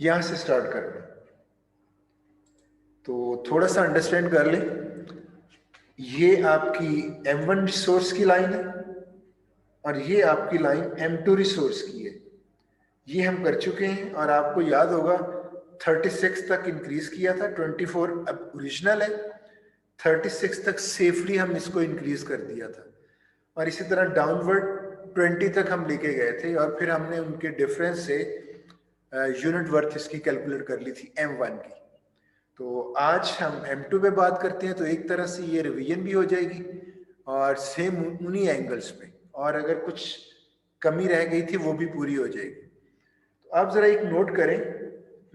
यहां से स्टार्ट करना। तो थोड़ा सा अंडरस्टैंड कर लें, ये आपकी M1 रिसोर्स की लाइन है और ये आपकी लाइन M2 रिसोर्स की है। ये हम कर चुके हैं और आपको याद होगा 36 तक इंक्रीज किया था, 24 अब ओरिजिनल है, 36 तक सेफली हम इसको इंक्रीज कर दिया था। और इसी तरह डाउनवर्ड 20 तक हम लेके गए थे और फिर हमने उनके डिफरेंस से यूनिट वर्थ इसकी कैलकुलेट कर ली थी M1 की। तो आज हम M2 पे बात करते हैं, तो एक तरह से ये रिवीजन भी हो जाएगी और सेम उन्हीं एंगल्स पे, और अगर कुछ कमी रह गई थी वो भी पूरी हो जाएगी। तो आप जरा एक नोट करें,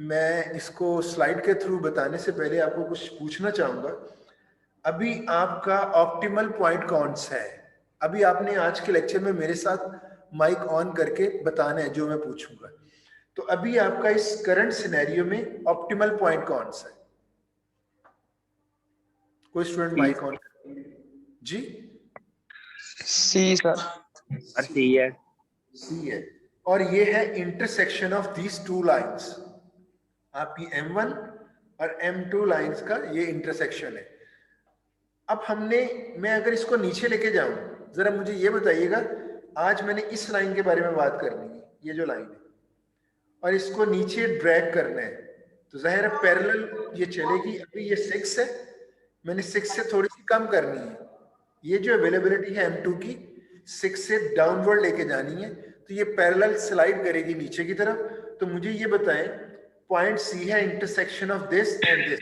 मैं इसको स्लाइड के थ्रू बताने से पहले आपको कुछ पूछना चाहूंगा। अभी आपका ऑप्टिमल पॉइंट कौन सा है? अभी आपने आज के लेक्चर में मेरे साथ माइक ऑन करके बताना है जो मैं पूछूंगा। तो अभी आपका इस करंट सिनेरियो में ऑप्टिमल पॉइंट कौन सा है? कोई स्टूडेंट सी माइक ऑन जी? C sir. सर सी है। सी है। और ये है intersection of these two lines, आपकी M1 और M2 लाइंस का ये इंटरसेक्शन है। अब मैं अगर इसको नीचे लेके जाऊं, जरा मुझे ये बताइएगा, आज मैंने इस लाइन के बारे में बात करनी है, ये जो लाइन है, और इसको नीचे ड्रैग करना है, तो जाहिर है पैरेलल ये चलेगी। अभी ये 6 है, मैंने 6 से थोड़ी सी कम करनी है। ये जो अवेलेबिलिटी है M2 की 6 से डाउनवर्ड लेके जानी है, तो ये पैरेलल स्लाइड करेगी नीचे की तरफ। तो मुझे ये बताएं, पॉइंट C है intersection of this and this.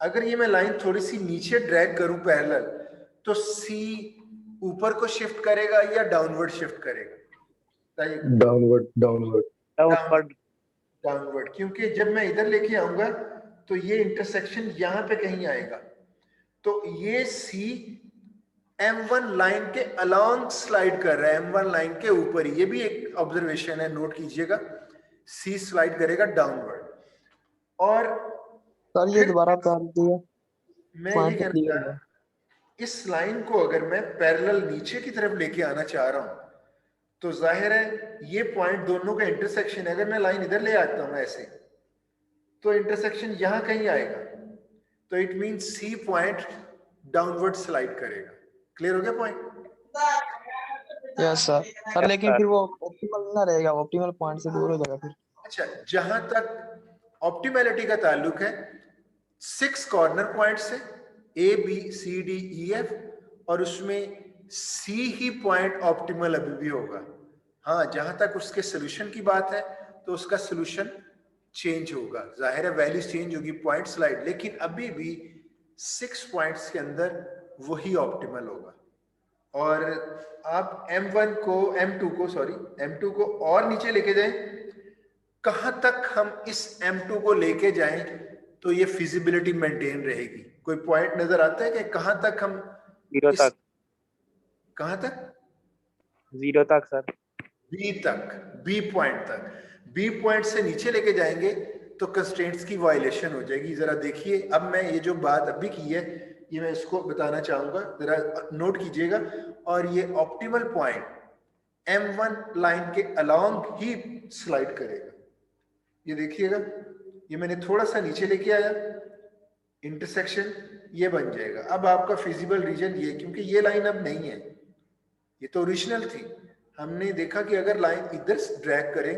अगर ये मैं लाइन थोड़ी सी नीचे ड्रैग करूं पैरेलल, तो C ऊपर को शिफ्ट करेगा या डाउनवर्ड शिफ्ट करेगा? Downward downward downward. डाउनवर्ड, क्योंकि जब मैं इधर लेके आऊंगा तो ये इंटरसेक्शन यहां पे कहीं आएगा। तो ये C M1 लाइन के अलोंग स्लाइड कर रहा है, M1 लाइन के ऊपर ही। ये भी एक ऑब्जर्वेशन है, नोट कीजिएगा। C स्लाइड करेगा डाउनवर्ड। और सर ये दोबारा कर दिया, मैं ये कहना चाह रहा, इस लाइन को अगर मैं पैरेलल नीचे की तरफ लेके आना चाह रहा हूं, तो जाहिर है ये पॉइंट दोनों का इंटरसेक्शन है। अगर मैं लाइन इधर ले आता हूं ऐसे, तो इंटरसेक्शन यहां कहीं आएगा, तो it mean C point downward slide करेगा। क्लियर हो गया पॉइंट? Yes sir. सर लेकिन फिर वो ऑप्टिमल ना रहेगा, ऑप्टिमल पॉइंट से दूर हो जाएगा फिर। अच्छा, जहां तक ऑप्टिमैलिटी का ताल्लुक है, 6 कॉर्नर पॉइंट्स है ABCDEF, और उसमें C ही पॉइंट ऑप्टिमल अभी भी होगा। हाँ, जहां तक उसके सोल्यूशन की बात है, तो उसका सोल्यूशन चेंज होगा, जाहिर है वैल्यू चेंज होगी, पॉइंट स्लाइड, लेकिन अभी भी 6 पॉइंट्स के अंदर वही ऑप्टिमल होगा। और आप M2 को और नीचे लेके जाएं, कहां तक हम इस M2 को लेके जाएं तो ये फिजिबिलिटी मेंटेन रहेगी? कोई पॉइंट नजर आता है कि कहां तक हम 0 तक? कहां तक? 0 तक सर। B तक, B पॉइंट तक। B पॉइंट से नीचे लेके जाएंगे तो कंस्ट्रेंट्स की वायलेशन हो जाएगी। जरा देखिए, अब मैं ये जो बात अभी की है, ये मैं इसको बताना चाहूंगा, जरा नोट कीजिएगा। और ये ऑप्टिमल पॉइंट M1 लाइन के अलोंग ही स्लाइड करेगा। ये देखिएगा, ये मैंने थोड़ा सा नीचे लेके आया, इंटरसेक्शन ये बन जाएगा। अब आपका फिजिबल रीजन ये, क्योंकि ये लाइन अब नहीं है, ये तो ओरिजिनल थी। हमने देखा कि अगर लाइन इधर ड्रैग करें,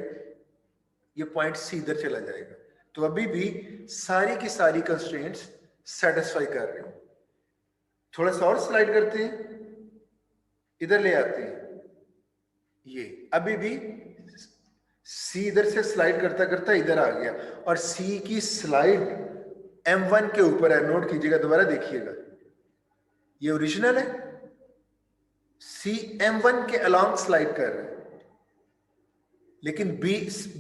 ये पॉइंट C इधर चला जाएगा। तो अभी भी सारी की सारी कंस्ट्रेंट्स सेटिस्फाई कर रहे हैं। थोड़ा सा और स्लाइड करते हैं, इधर ले आते हैं, ये अभी भी C इधर से स्लाइड करता करता इधर आ गया, और C की स्लाइड M1 के ऊपर है। नोट कीजिएगा, दोबारा देखिएगा, ये ओरिजिनल है, C M1 के अलोंग स्लाइड कर रहा है, लेकिन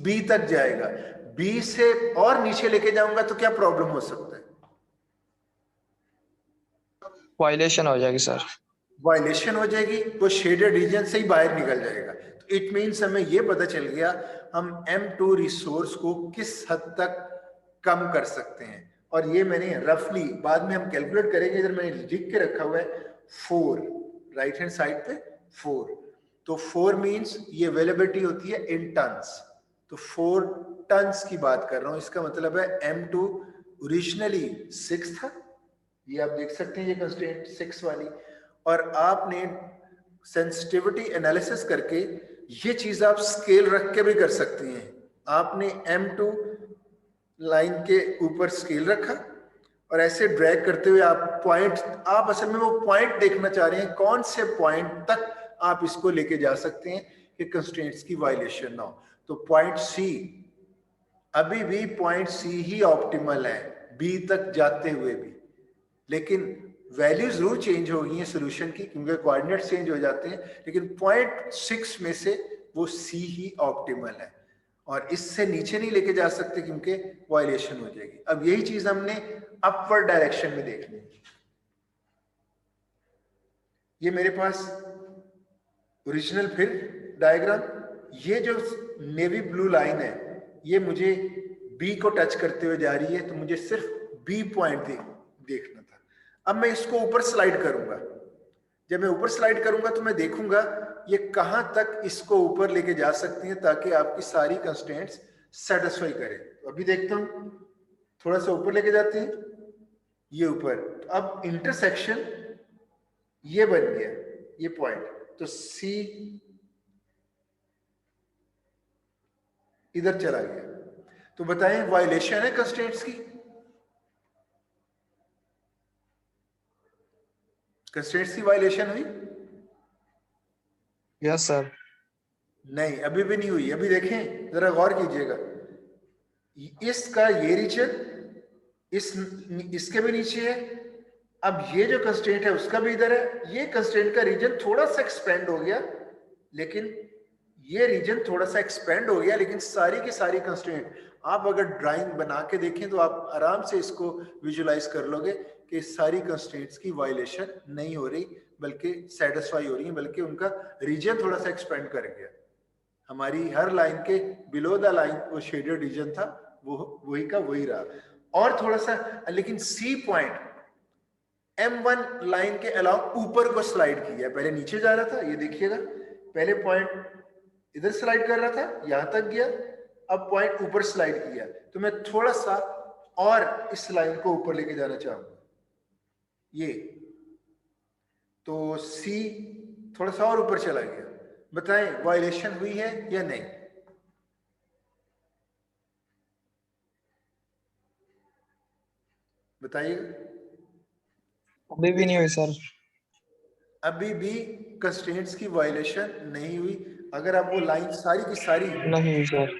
B तक जाएगा। B से और नीचे लेके जाऊंगा तो क्या प्रॉब्लम हो सकता है? वायलेशन हो जाएगी सर। वायलेशन हो जाएगी, वो शेडेड रीजन से ही बाहर निकल जाएगा। तो इट मीन्स हमें ये पता चल गया हम M2 रिसोर्स को किस हद तक कम कर सकते हैं। और ये मैंने रफली, बाद में हम कैलकुलेट करेंगे, इधर मैंने लिख के रखा हुआ है 4, राइट हैंड साइड पे 4। तो 4 मीन्स ये अवेलेबिलिटी होती है इन टन्स। तो 4 टन्स की बात कर रहा हूं। इसका मतलब है M2 ओरिजिनली 6 था, ये आप देख सकते हैं, ये कंस्ट्रेंट 6 वाली, और आपने सेंसिटिविटी एनालिसिस करके ये चीज आप स्केल रख के भी कर सकते हैं। आपने M2 लाइन के ऊपर स्केल रखा और ऐसे ड्रैग करते हुए आप पॉइंट, आप असल में वो पॉइंट देखना चाह रहे हैं कौन से पॉइंट तक आप इसको लेके जा सकते हैं कि कंस्ट्रेंट्स की वायलेशन ना हो। तो पॉइंट सी, अभी भी पॉइंट सी ही ऑप्टिमल है बी तक जाते हुए भी, लेकिन वैल्यू जरूर चेंज हो गई है सोल्यूशन की क्योंकि कोऑर्डिनेट चेंज हो जाते हैं, लेकिन पॉइंट 6 में से वो सी ही ऑप्टिमल है और इससे नीचे नहीं लेके जा सकते क्योंकि वायलेशन हो जाएगी। अब यही चीज हमने अपवर्ड डायरेक्शन में देखनी है। ये मेरे पास ओरिजिनल फिर डायग्राम, ये जो नेवी ब्लू लाइन है ये मुझे बी को टच करते हुए जा रही है, तो मुझे सिर्फ बी पॉइंट देखना था। अब मैं इसको ऊपर स्लाइड करूंगा, जब मैं ऊपर स्लाइड करूंगा तो मैं देखूंगा ये कहां तक इसको ऊपर लेके जा सकती है ताकि आपकी सारी कंस्ट्रेंट्स सेटिस्फाई करे। तो अभी देखता हूं, थोड़ा सा ऊपर लेके जाते हैं, ये ऊपर, तो अब इंटरसेक्शन ये बन गया, ये पॉइंट, तो सी इधर चला गया। तो बताएं वायलेशन है कंस्ट्रेंट्स की? कंस्ट्रेंट्स की वायलेशन हुई? Yes sir. नहीं, अभी भी नहीं हुई। अभी देखें, जरा गौर कीजिएगा, इसका ये रीजन इसके भी नीचे है, अब ये जो कंस्ट्रेंट है उसका भी इधर है, ये कंस्ट्रेंट का रीजन थोड़ा सा एक्सपेंड हो गया, लेकिन ये रीजन थोड़ा सा एक्सपेंड हो गया, लेकिन सारी की सारी कंस्ट्रेंट आप अगर ड्राइंग बना के देखें तो आप आराम से इसको विजुलाइज कर लोगे कि सारी कंस्ट्रेंट्स की वायलेशन नहीं हो रही बल्कि सेटिस्फाई हो रही है, बल्कि उनका रीजन थोड़ा सा एक्सपेंड कर गया। हमारी हर लाइन के बिलो द लाइन वो शेडेड रीजन था, वो वही का वही रहा, और थोड़ा सा, लेकिन सी पॉइंट M1 लाइन के अलावा ऊपर को स्लाइड किया, पहले नीचे जा रहा था, ये देखिएगा, पहले पॉइंट इधर स्लाइड कर रहा था, यहां तक गया, अब पॉइंट ऊपर स्लाइड किया, तो मैं थोड़ा सा और इस लाइन को ऊपर लेके जाना चाहूंगा, ये, तो सी थोड़ा सा और ऊपर चला गया। बताएं वायलेशन हुई है या नहीं? बताइएगा। अभी भी नहीं हुई सर। अभी भी कंस्ट्रेंट्स की वायलेशन नहीं हुई। अगर आप वो लाइन सारी की सारी, नहीं हुई सर।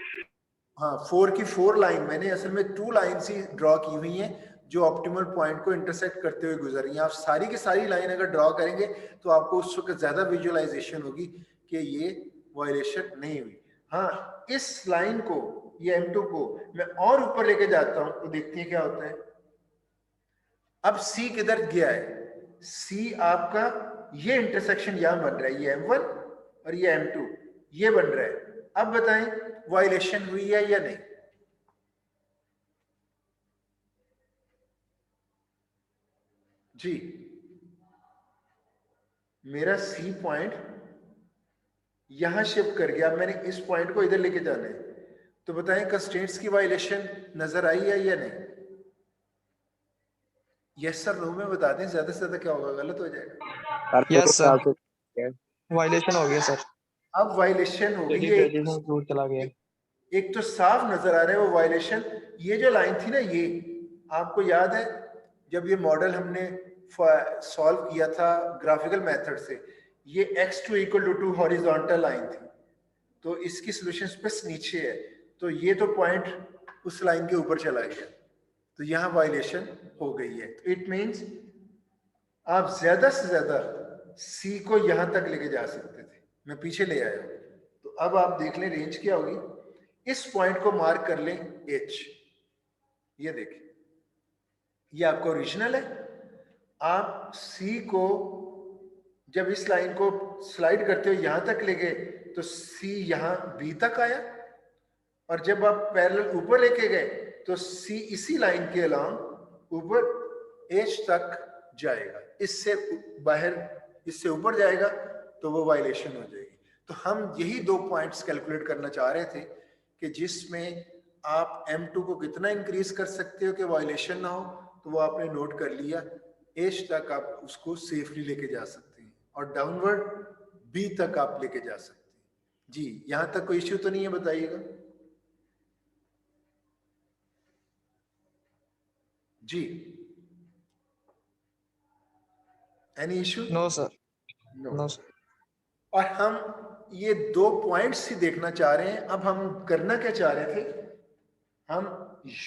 हाँ, 4 की 4 लाइन, मैंने असल में 2 लाइन्स ही ड्रॉ की हुई हैं जो ऑप्टिमल पॉइंट को इंटरसेक्ट करते हुए गुजर रही हैं। आप सारी की सारी लाइन अगर ड्रॉ करेंगे तो आपको उस वक्त ज्यादा विजुअलाइजेशन होगी कि ये वायलेशन नहीं हुई। हाँ, इस लाइन को, ये M2 को मैं और ऊपर लेके जाता हूं तो देखते हैं क्या होता है। अब C किधर गया है? C आपका ये इंटरसेक्शन यहां बन रहा है, ये M1 और ये M2 ये बन रहा है। अब बताएं वायलेशन हुई है या नहीं? जी, मेरा सी पॉइंट यहां शिफ्ट कर गया, मैंने इस पॉइंट को इधर लेके जाना है, तो बताएं कंस्ट्रेंट्स की वायलेशन नजर आई है या नहीं? यस सर नो में बता दें, ज्यादा से ज्यादा क्या होगा, गलत हो जाएगा। यस सर, वायलेशन हो गया सर। अब वायलेशन हो गई है, दूर चला गया। एक तो साफ नजर आ रहा है वो वायलेशन। ये जो लाइन थी ना, ये आपको याद है जब ये मॉडल हमने सॉल्व किया था ग्राफिकल मेथड से, ये x2 = 2 हॉरिजॉन्टल लाइन थी, तो इसकी सोल्यूशन स्पेस नीचे है, तो ये तो पॉइंट उस लाइन के ऊपर चला गया, तो यहां वायलेशन हो गई है। तो इट मींस आप ज्यादा से ज्यादा सी को यहां तक लेके जा सकते थे, मैं पीछे ले आया। तो अब आप देख लें रेंज क्या होगी, इस पॉइंट को मार्क कर लें H, ये देखें, ये आपका ओरिजिनल है। आप C को जब इस लाइन को स्लाइड करते हुए यहां तक ले गए तो C यहां B तक आया, और जब आप पैरेलल ऊपर लेके गए तो C इसी लाइन के अलांग ऊपर H तक जाएगा, इससे बाहर, इससे ऊपर जाएगा तो वो वायलेशन हो जाएगी। तो हम यही 2 पॉइंट्स कैलकुलेट करना चाह रहे थे कि जिसमें आप M2 को कितना इंक्रीज कर सकते हो कि वायलेशन ना हो, तो वो आपने नोट कर लिया। H तक आप उसको सेफली लेके जा सकते हैं और डाउनवर्ड B तक आप लेके जा सकते हैं। जी, यहां तक कोई इश्यू तो नहीं है, बताइएगा। जी, any issue? No sir, no. No sir. और हम ये 2 पॉइंट्स ही देखना चाह रहे हैं। अब हम करना क्या चाह रहे थे, हम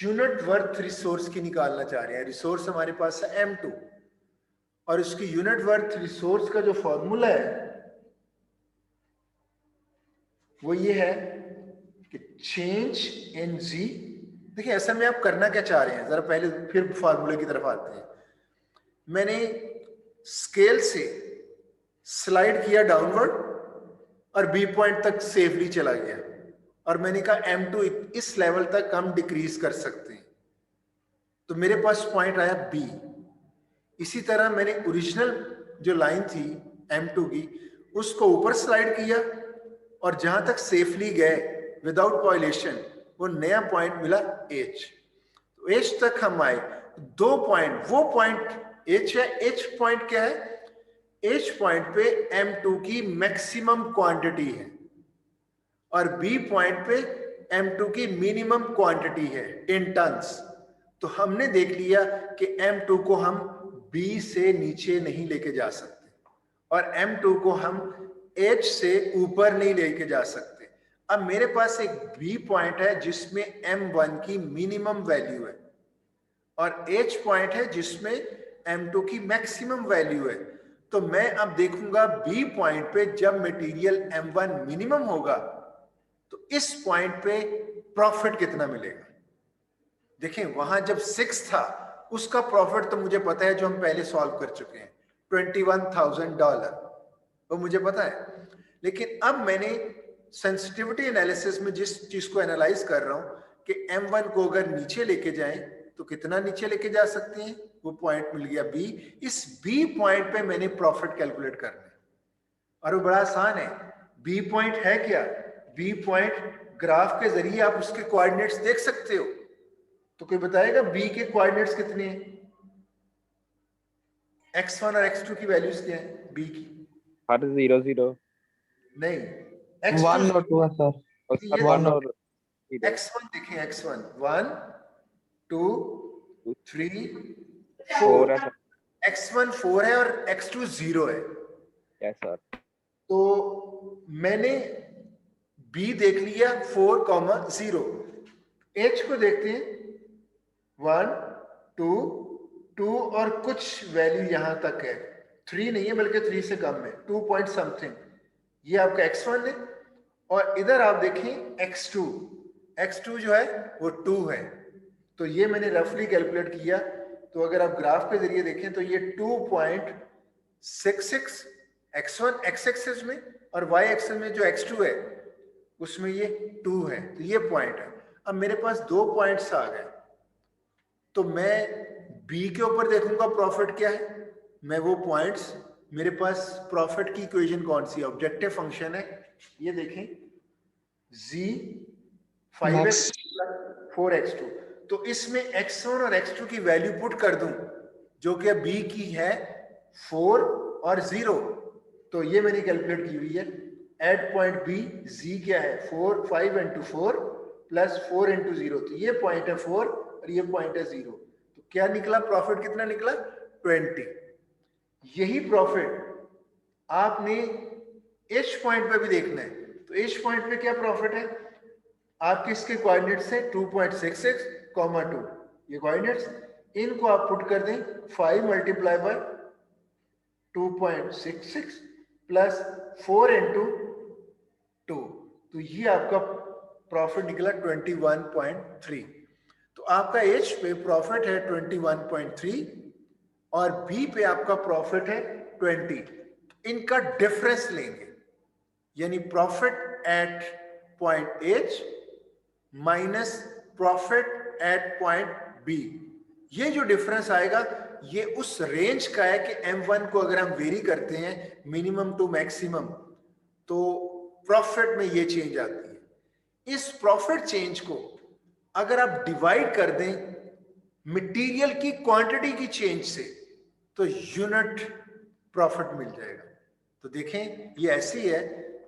यूनिट वर्थ रिसोर्स की निकालना चाह रहे हैं। रिसोर्स हमारे पास है M2 और उसकी यूनिट वर्थ रिसोर्स का जो फॉर्मूला है वो ये है कि चेंज इन जी। देखिए ऐसा में आप करना क्या चाह रहे हैं, जरा पहले फिर फॉर्मूले की तरफ आते हैं। मैंने स्केल से स्लाइड किया डाउनवर्ड और बी पॉइंट तक सेफली चला गया और मैंने कहा M2 इस लेवल तक हम डिक्रीज कर सकते हैं, तो मेरे पास पॉइंट आया B। इसी तरह मैंने ओरिजिनल जो लाइन थी M2 की उसको ऊपर स्लाइड किया और जहां तक सेफली गए विदाउट वायलेशन वो नया पॉइंट मिला H। तो H तक हम आए। 2 पॉइंट, वो पॉइंट H है। H पॉइंट क्या है? H पॉइंट पे M2 की मैक्सिमम क्वांटिटी है और B पॉइंट पे M2 की मिनिमम क्वांटिटी है इन टन्स। तो हमने देख लिया कि M2 को हम B से नीचे नहीं लेके जा सकते और M2 को हम H से ऊपर नहीं लेके जा सकते। अब मेरे पास एक B पॉइंट है जिसमें M1 की मिनिमम वैल्यू है और H पॉइंट है जिसमें M2 की मैक्सिमम वैल्यू है। तो मैं अब देखूंगा B पॉइंट पे जब मटेरियल M1 मिनिमम होगा तो इस पॉइंट पे प्रॉफिट कितना मिलेगा। देखें वहां जब 6 था उसका प्रॉफिट तो मुझे पता है, जो हम पहले सॉल्व कर चुके हैं, $21,000, वो मुझे पता है। लेकिन अब मैंने सेंसिटिविटी एनालिसिस में जिस चीज को एनालाइज कर रहा हूं कि M1 को अगर नीचे लेके जाएं तो कितना नीचे लेके जा सकते हैं, वो पॉइंट मिल गया B। इस B पॉइंट पे मैंने प्रॉफिट कैलकुलेट करना है और वो बड़ा आसान है। B पॉइंट है क्या? B पॉइंट ग्राफ के जरिए आप उसके कोऑर्डिनेट्स देख सकते हो। तो कोई बताएगा B के कोऑर्डिनेट्स कितने हैं? x1 और x2 की वैल्यूज क्या है B की? हर 0 0 नहीं, 1 x2 और 2 है सर, और ये सर 1 1 और और 0 x1 देखें, x1 1 2 3 4 4, है सर। x1 4 है और x2 0 है। Yes sir. तो मैंने B देख लिया 4,0। H को देखते हैं 1 2 2 और कुछ वैल्यू यहां तक है, 3 नहीं है बल्कि 3 से कम है, 2 पॉइंट समथिंग। ये आपका x1 है और इधर आप देखें x2, x2 जो है वो 2 है। तो ये मैंने रफली कैलकुलेट किया। तो अगर आप ग्राफ के जरिए देखें तो ये 2.66 x1 x एक्सिस में और y एक्सिस में जो x2 है उसमें ये 2 है। तो ये पॉइंट है। अब मेरे पास 2 पॉइंट्स आ गए, तो मैं B के ऊपर देखूंगा प्रॉफिट क्या है। मैं वो पॉइंट्स, मेरे पास प्रॉफिट की इक्वेशन कौन सी है? ऑब्जेक्टिव फंक्शन है, ये देखें z 5x + 4x2। तो इसमें x1 और x2 की वैल्यू पुट कर दूं जो कि B की है 4 और 0। तो ये मैंने कैलकुलेट की हुई है। एट पॉइंट B z क्या है? 4 5 × 4 + 4 × 0। तो ये पॉइंट है 4 और ये पॉइंट है 0। तो क्या निकला? प्रॉफिट कितना निकला? 20। यही प्रॉफिट आपने H पॉइंट पे भी देखना है। तो H पॉइंट पे क्या प्रॉफिट है? आपके इसके कोऑर्डिनेट्स हैं 2.66, 2। ये कोऑर्डिनेट्स, इनको आप पुट कर दें 5 × 2.66 + 4 × 2। तो ये आपका प्रॉफिट निकला 21.3। तो आपका H पे प्रॉफिट है 21.3 और B पे आपका प्रॉफिट है 20। इनका डिफरेंस लेंगे, यानी profit at point H minus profit at point B। ये जो डिफरेंस आएगा ये उस रेंज का है कि M1 को अगर हम वेरी करते हैं मिनिमम टू मैक्सिमम तो प्रॉफिट में ये चेंज आती है। इस प्रॉफिट चेंज को अगर आप डिवाइड कर दें मटेरियल की क्वांटिटी की चेंज से तो यूनिट प्रॉफिट मिल जाएगा। तो देखें ये ऐसी है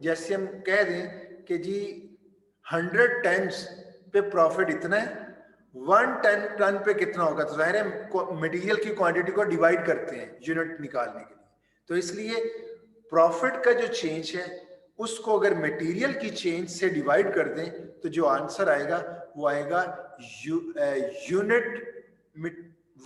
जैसे हम कह दें कि जी 100 टन पे प्रॉफिट इतना है, 1 टन पे कितना होगा, तो जाहिर है मटेरियल की क्वांटिटी को डिवाइड करते हैं यूनिट निकालने के लिए। तो इसलिए प्रॉफिट का जो चेंज है उसको अगर मटेरियल की चेंज से डिवाइड कर दें तो जो आंसर आएगा वो आएगा यूनिट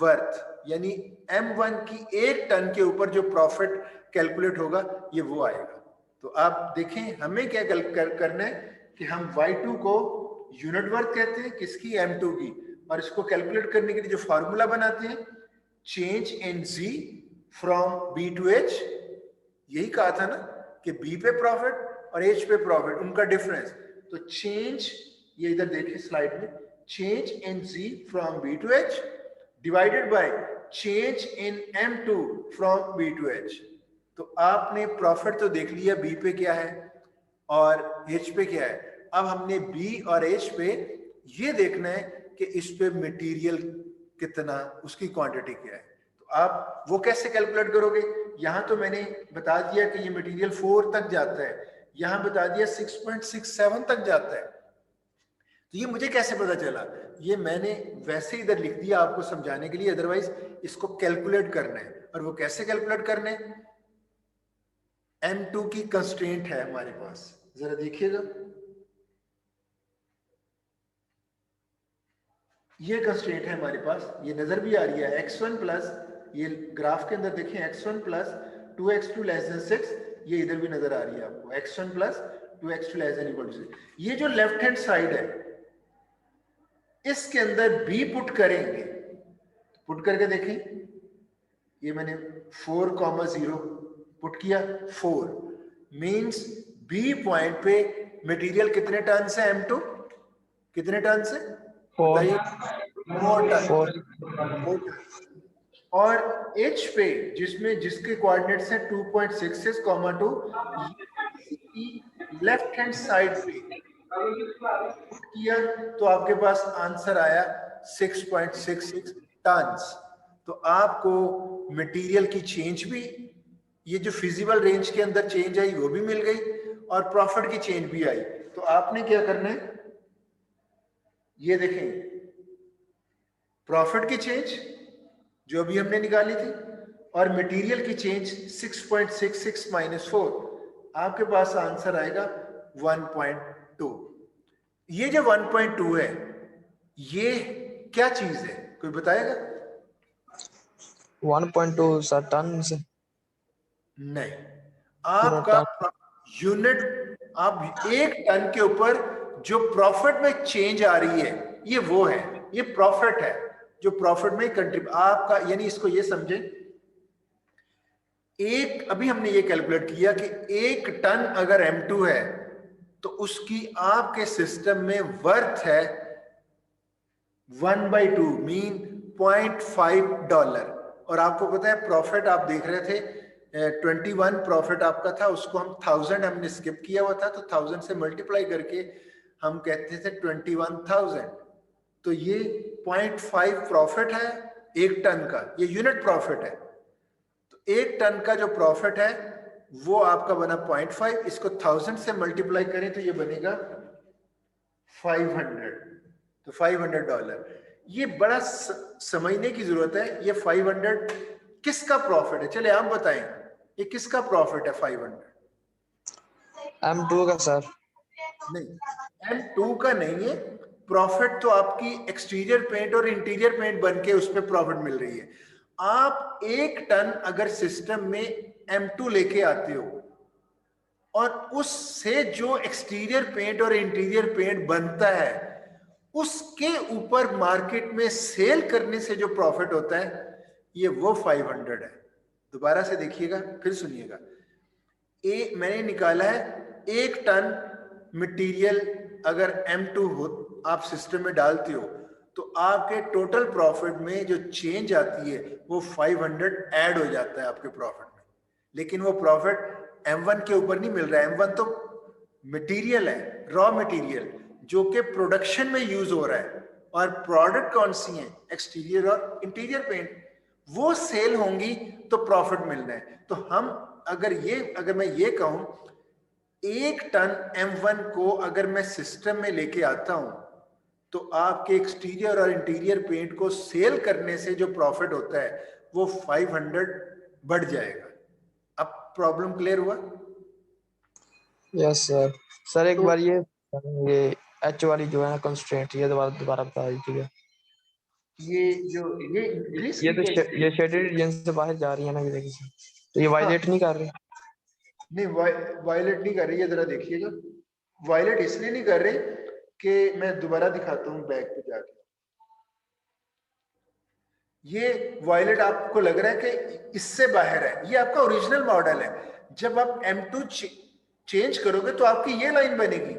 वर्थ, यानी M1 की 1 टन के ऊपर जो प्रॉफिट कैलकुलेट होगा ये वो आएगा। तो आप देखें हमें क्या करना है कि हम Y2 को यूनिट वर्थ कहते हैं किसकी, M2 की, और इसको कैलकुलेट करने के लिए जो फॉर्मूला बनाते हैं change in Z from B to H, यही कहा था ना कि B पे प्रॉफिट और H पे प्रॉफिट उनका डिफरेंस, तो चेंज, ये इधर देखिए स्लाइड में, change in Z from B to H divided by change in M2 from B to H। तो आपने प्रॉफिट तो देख लिया B पे क्या है और H पे क्या है, अब हमने B और H पे ये देखना है कि इस पे मटेरियल कितना, उसकी क्वांटिटी क्या है। तो आप वो कैसे कैलकुलेट करोगे, यहां तो मैंने बता दिया कि ये मटेरियल 4 तक जाता है, यहां बता दिया 6.67 तक जाता है। तो ये मुझे कैसे पता चला, ये मैंने वैसे इधर लिख दिया आपको समझाने के लिए, अदरवाइज इसको कैलकुलेट करना है। और वो कैसे कैलकुलेट करना है, M2 की कंस्ट्रेंट है हमारे पास, जरा देखिएगा, ये कंस्ट्रेंट है हमारे पास, ये नजर भी आ रही है x1 प्लस, ये ग्राफ के अंदर देखें x1 plus 2x2 less then 6, ये इधर भी नजर आ रही है आपको x1 plus 2x2 less than equal to 6। ये जो लेफ्ट हैंड साइड है इसके अंदर b पुट करेंगे, पुट करके देखें, ये मैंने 4,0 पुट किया, 4 मींस b पॉइंट पे मटेरियल कितने टन से, M2 कितने टन से, 4 और H पे जिसमें जिसके कोऑर्डिनेट्स हैं 2.66, 2 लेफ्ट हैंड साइड पे किया तो आपके पास आंसर आया 6.66 टन्स। तो आपको मटेरियल की चेंज भी, ये जो फिजिबल रेंज के अंदर चेंज आई वो भी मिल गई और प्रॉफिट की चेंज भी आई। तो आपने क्या करना है, ये देखें प्रॉफिट की चेंज जो अभी हमने निकाली थी और मटेरियल की चेंज 6.66 माइनस 4, आपके पास आंसर आएगा 1.2। ये जो 1.2 है ये क्या चीज है, कोई बताएगा? 1.2 सर टन से नहीं, आपका यूनिट, आप 1 टन के ऊपर जो प्रॉफिट में चेंज आ रही है ये वो है, ये प्रॉफिट है जो प्रॉफिट में कंट्रीब्यूट आपका, यानी इसको ये समझे, एक अभी हमने ये कैलकुलेट किया कि 1 टन अगर M2 है तो उसकी आपके सिस्टम में वर्थ है 1/2 मीन $0.5। और आपको पता है प्रॉफिट आप देख रहे थे 21 प्रॉफिट आपका था, उसको हम 1000 हमने स्किप किया हुआ था, तो 1000 से मल्टीप्लाई करके हम कहते थे 21,000। तो ये 0.5 प्रॉफिट है 1 टन का, ये यूनिट प्रॉफिट है। तो 1 टन का जो प्रॉफिट है वो आपका बना 0.5, इसको 1000 से मल्टीप्लाई करें तो ये बनेगा 500, तो $500। ये बड़ा समझने की जरूरत है, ये 500 किसका प्रॉफिट है, चले आप बताएं ये किसका प्रॉफिट है 500? M2 का सर। नहीं, M2 का नहीं है प्रॉफिट, तो आपकी एक्सटीरियर पेंट और इंटीरियर पेंट बन के उस पर प्रॉफिट मिल रही है। आप 1 टन अगर सिस्टम में M2 लेके आते हो और उससे जो एक्सटीरियर पेंट और इंटीरियर पेंट बनता है उसके ऊपर मार्केट में सेल करने से जो प्रॉफिट होता है ये वो 500 है। दोबारा से देखिएगा, फिर सुनिएगा, मैंने निकाला है 1 टन मटेरियल अगर M2 हो आप सिस्टम में डालते हो तो आपके टोटल प्रॉफिट में जो चेंज आती है वो 500 ऐड हो जाता है आपके प्रॉफिट में। लेकिन वो प्रॉफिट M1 के ऊपर नहीं मिल रहा है, M1 तो मटेरियल है, रॉ मटेरियल, जो कि प्रोडक्शन में यूज हो रहा है, और प्रोडक्ट कौन सी है, एक्सटीरियर और इंटीरियर पेंट, वो सेल होंगी तो प्रॉफिट मिलना है। तो हम अगर मैं ये कहूं 1 टन M1 को अगर मैं सिस्टम में लेके आता हूं तो आपके एक्सटीरियर और इंटीरियर पेंट को सेल करने से जो प्रॉफिट होता है वो 500 बढ़ जाएगा। अब प्रॉब्लम क्लियर हुआ? Yes sir. सर एक तो बार ये एच वाली जो है ना कंस्ट्रेंट, ये दोबारा बता दीजिए। ये इंक्रीज ये की तो गई, ये शेडेड रीजन से बाहर जा रही है ना ये देखिए सर, तो ये हाँ वायलेट नहीं कर रही। नहीं, वायलेट नहीं कर रही है, जरा देखिएगा। वायलेट इसलिए नहीं कर रही कि मैं दोबारा दिखाता हूँ बैक पे जाके। ये वायलेट आपको लग रहा है कि इससे बाहर है, ये आपका ओरिजिनल मॉडल है। जब आप M2 चेंज करोगे तो आपकी ये लाइन बनेगी,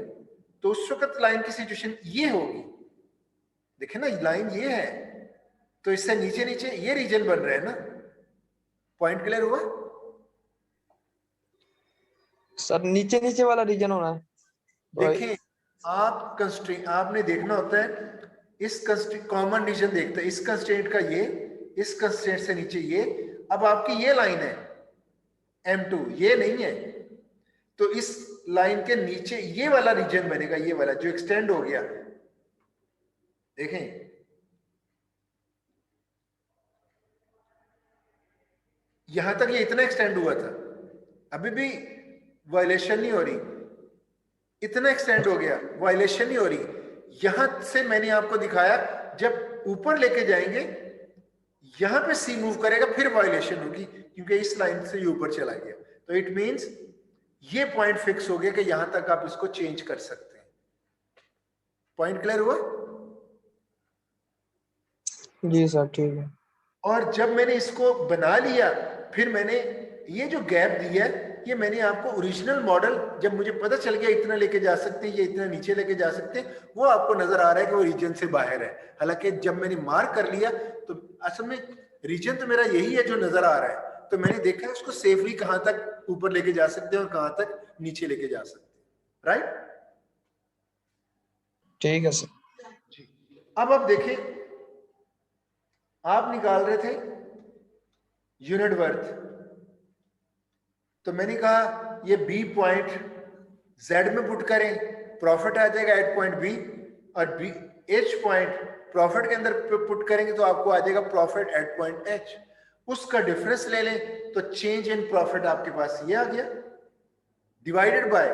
तो उस वक्त लाइन की सिचुएशन ये होगी। देखे ना, लाइन ये है, तो इससे नीचे नीचे ये रीजन बन रहा है ना। पॉइंट क्लियर हुआ? सर नीचे नीचे वाला रीजन होना है। देखें, आप कंस्ट्रेंट आपने देखना होता है, इस कंस्ट्रेंट कॉमन रीजन देखते हैं, इस कंस्ट्रेंट का ये, इस कंस्ट्रेंट से नीचे ये। अब आपकी ये लाइन है M2, ये नहीं है, तो इस लाइन के नीचे ये वाला रीजन बनेगा, ये वाला जो एक्सटेंड हो गया। देखें, यहां तक ये इतना एक्सटेंड हुआ था, अभी भी वायलेशन नहीं हो रही, इतना एक्सटेंड हो गया, वायलेशन नहीं हो रही। यहां से मैंने आपको दिखाया, जब ऊपर लेके जाएंगे यहां पे सी मूव करेगा फिर वायलेशन होगी, क्योंकि इस लाइन से ये ऊपर चला गया। तो इट मींस ये पॉइंट फिक्स हो गया कि यहां तक आप इसको चेंज कर सकते हैं। पॉइंट क्लियर हुआ? जी सर ठीक है। और जब मैंने इसको बना लिया, फिर मैंने ये जो गैप दिया है, ये मैंने आपको ओरिजिनल मॉडल, जब मुझे पता चल गया इतना लेके जा सकते हैं, ये इतना नीचे लेके जा सकते हैं, वो आपको नजर आ रहा है कि वो रीजन से बाहर है। हालांकि जब मैंने मार्क कर लिया तो असल में रीजन तो मेरा यही है जो नजर आ रहा है, तो मैंने देखा उसको सेफली कहां तक ऊपर लेके जा सकते हैं और कहां तक नीचे लेके जा सकते हैं। राइट? ठीक है सर। जी। अब आप देखें, आप निकाल रहे थे यूनिट वर्थ, तो मैंने कहा ये बी पॉइंट जेड में पुट करें, प्रॉफिट आ जाएगा एट पॉइंट बी, और बी एच पॉइंट प्रॉफिट के अंदर पुट करेंगे तो आपको आ जाएगा प्रॉफिट एट पॉइंट एच। उसका डिफरेंस ले लें तो चेंज इन प्रॉफिट आपके पास ये आ गया, डिवाइडेड बाय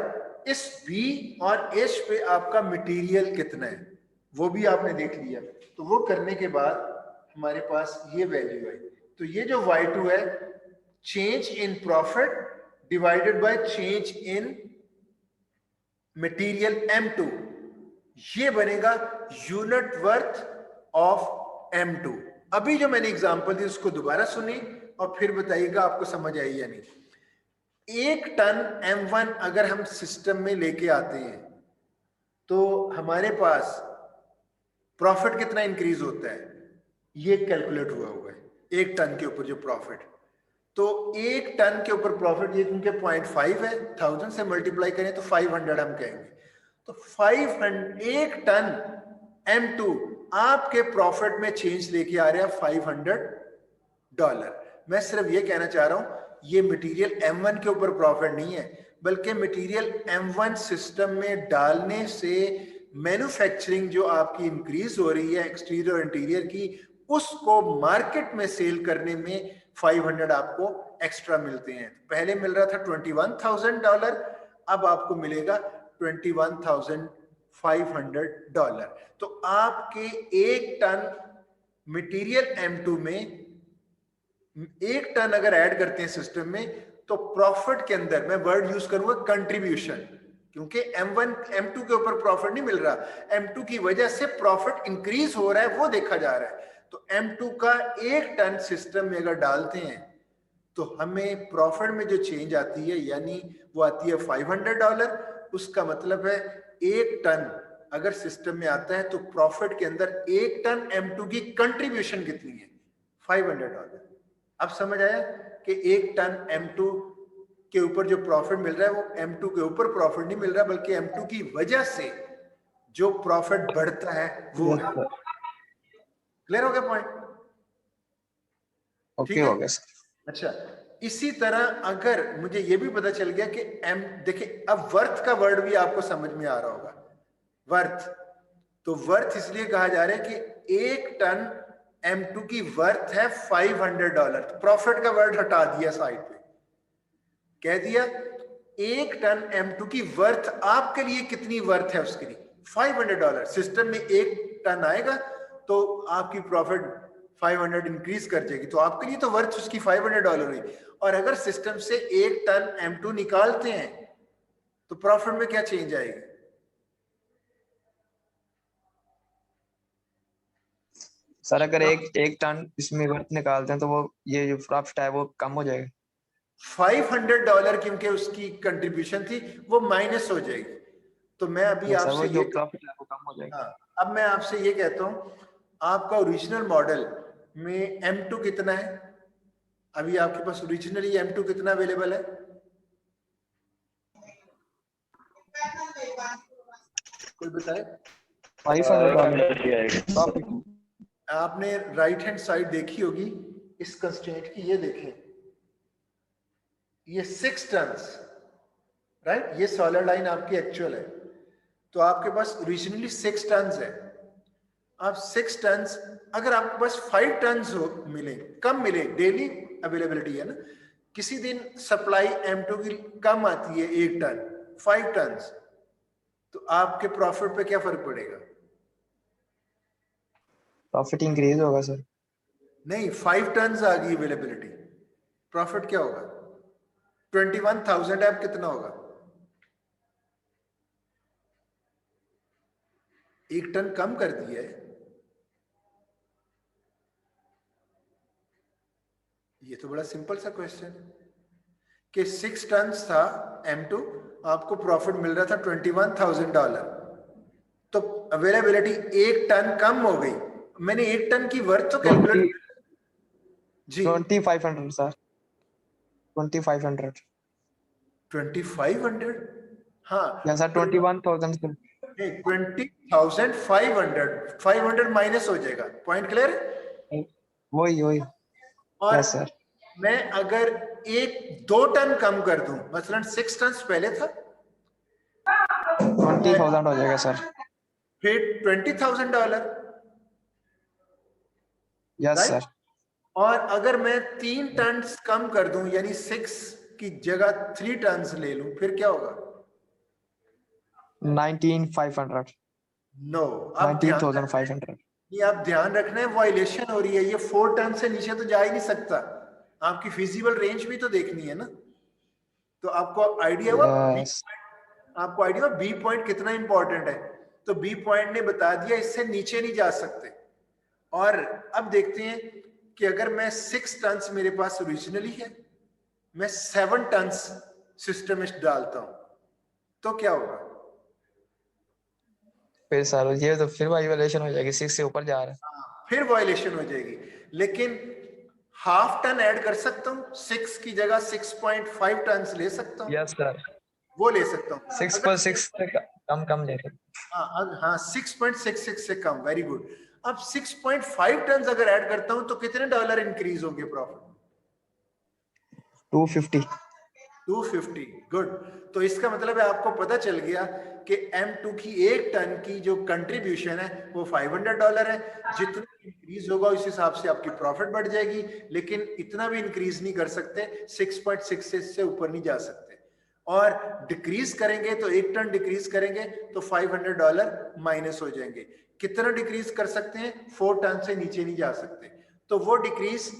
इस बी और एच पे आपका मटेरियल कितना है वो भी आपने देख लिया। तो वो करने के बाद हमारे पास ये वैल्यू है। तो ये जो Y2 है, change in profit divided by change in material M2, ये बनेगा यूनिट वर्थ ऑफ M2। अभी जो मैंने एग्जांपल दी उसको दोबारा सुनी और फिर बताइएगा आपको समझ आई या नहीं। 1 टन M1 अगर हम सिस्टम में लेके आते हैं तो हमारे पास प्रॉफिट कितना इंक्रीज होता है, ये कैलकुलेट हुआ है 1 टन के ऊपर जो प्रॉफिट। तो 1 टन के ऊपर प्रॉफिट, ये क्योंकि 0.5 है, 1000 से मल्टीप्लाई करें तो 500 हम कहेंगे। तो 500 1 टन M2 आपके प्रॉफिट में चेंज लेके आ रहा है $500। मैं सिर्फ ये कहना चाह रहा हूं, ये मटेरियल M1 के ऊपर प्रॉफिट नहीं है, बल्कि मटेरियल M1 सिस्टम में डालने से मैन्युफैक्चरिंग जो आपकी इंक्रीज हो रही है एक्सटीरियर और इंटीरियर की, उसको मार्केट में सेल करने में 500 आपको एक्स्ट्रा मिलते हैं। पहले मिल रहा था $21,000, अब आपको मिलेगा $21,500। तो आपके 1 टन मटेरियल M2 में 1 टन अगर ऐड करते हैं सिस्टम में, तो प्रॉफिट के अंदर मैं वर्ड यूज करूंगा कंट्रीब्यूशन, क्योंकि M1 M2 के ऊपर प्रॉफिट नहीं मिल रहा, M2 की वजह से प्रॉफिट इंक्रीज हो रहा है वो देखा जा रहा है। तो M2 का 1 टन सिस्टम में अगर डालते हैं तो हमें प्रॉफिट में जो चेंज आती है, यानी वो आती है $500। उसका मतलब है 1 टन अगर सिस्टम में आता है तो प्रॉफिट के अंदर 1 टन M2 की कंट्रीब्यूशन कितनी है, $500। अब समझ आया कि 1 टन M2 के ऊपर जो प्रॉफिट मिल रहा है वो M2 के ऊपर प्रॉफिट नहीं मिल रहा, बल्कि M2 की वजह से जो प्रॉफिट बढ़ता है वो यस है। सर। क्लियर हो गया पॉइंट? ठीक ओके है। हो गया सर। अच्छा, इसी तरह अगर मुझे ये भी पता चल गया कि एम, देखिए अब वर्थ का वर्ड भी आपको समझ में आ रहा होगा। वर्थ, तो वर्थ इसलिए कहा जा रहा है कि 1 टन M2 की वर्थ है $500। तो प्रॉफिट का वर्ड हटा दिया साइड पे, कह दिया 1 टन M2 की वर्थ आपके लिए कितनी वर्थ है उसके लिए $500। सिस्टम में 1 टन आएगा तो आपकी प्रॉफिट 500 इंक्रीज कर जाएगी, तो आपके लिए तो वर्थ उसकी $500 हुई। और अगर सिस्टम से 1 टन M2 निकालते हैं तो प्रॉफिट में क्या चेंज आएगी? सर अगर एक टन इसमें वर्थ निकालते हैं तो वो ये जो प्रॉफिट है वो कम हो जाएगा। $500 क्योंकि उसकी कंट्रीब्यूशन थी वो माइनस हो जाएगी। तो मैं अभी सर वो आपसे जो ये, प्रॉफिट है वो कम हो जाएगा। हाँ, अब मैं आपसे ये कहता हूं आपका ओरिजिनल मॉडल में M2 कितना है? अभी आपके पास ओरिजिनली M2 कितना अवेलेबल है? कोई बताए? $500 प्रॉफिट। आपने राइट हैंड साइड देखी होगी इस कंस्ट्रेंट की, ये देखें, ये 6 टन्स, राइट? ये सॉलिड लाइन आपकी एक्चुअल है। तो आपके पास ओरिजिनली 6 टन्स है। आप 6 टन्स, अगर आपके पास 5 टन्स हो मिले, कम मिले, डेली अवेलेबिलिटी है ना, किसी दिन सप्लाई M2 की कम आती है 1 टन, 5 टन्स, तो आपके प्रॉफिट पे क्या फर्क पड़ेगा? प्रॉफिट इंक्रीज होगा सर। नहीं, 5 टन्स आ गई अवेलेबिलिटी, प्रॉफिट क्या होगा? 21,000 अब कितना होगा? 1 टन कम कर दिया है। ये तो बड़ा सिंपल सा क्वेश्चन है कि 6 टन था M2, आपको प्रॉफिट मिल रहा था $21,000, तो अवेलेबिलिटी 1 टन कम हो गई। मैंने 1 टन की वर्थ तो कैलकुलेट, जी 2500 सर। 2500 2500, हाँ, या सर 21,000 सर। 20,500, 500 माइनस हो जाएगा। Point clear? वही वही। और यस सर। मैं अगर 2 टन कम कर दूं, मसलन 6 टन पहले था, 20,000 हो जाएगा सर। फिर $20,000, यस राइट? सर। और अगर मैं 3 टन कम कर दूं, यानी 6 की जगह 3 टन ले लूं, फिर क्या होगा? 19,500। नो, अब ध्यान रखना है, 19,500। ये आप ध्यान रखना है, वायलेशन हो रही है, ये 4 टन से नीचे तो जा ही नहीं सकता। आपकी फिजिबल रेंज भी तो देखनी है ना। तो आपको आइडिया हुआ बी, यस। आपको आइडिया हुआ बी पॉइंट कितना इंपॉर्टेंट है? तो बी पॉइंट ने बता दिया इससे नीचे नहीं जा सकते। और अब देखते हैं कि अगर मैं 6 टन मेरे पास ओरिजिनली है, मैं 7 टन सिस्टम में डालता हूं, तो क्या होगा? फिर सर ये तो फिर वाइलेशन हो जाएगी, 6 से ऊपर जा रहा है। फिर वायलेशन हो जाएगी। लेकिन हाफ टन ऐड कर सकता हूं, 6 की जगह 6.5 टन ले सकता हूं, यस सर। वो ले सकता हूं। 6.6 से कम ले सकते। हाँ 6.66 से कम, वेरी गुड। अब 6.5 टन अगर ऐड करता हूं तो कितने डॉलर इंक्रीज होंगे प्रॉफिट? 250। 250, गुड। तो इसका मतलब है आपको पता चल गया कि M2 की 1 टन की जो कंट्रीब्यूशन है वो $500 है। जितना इंक्रीज होगा उस हिसाब से आपकी प्रॉफिट बढ़ जाएगी, लेकिन इतना भी इंक्रीज नहीं कर सकते, 6.66 से ऊपर नहीं जा सकते। और डिक्रीज करेंगे तो 1 टन डिक्रीज करेंगे तो $500 माइनस हो जाएंगे। कितना डिक्रीज कर सकते हैं? 4 टन से नीचे नहीं जा सकते। तो वो डिक्रीज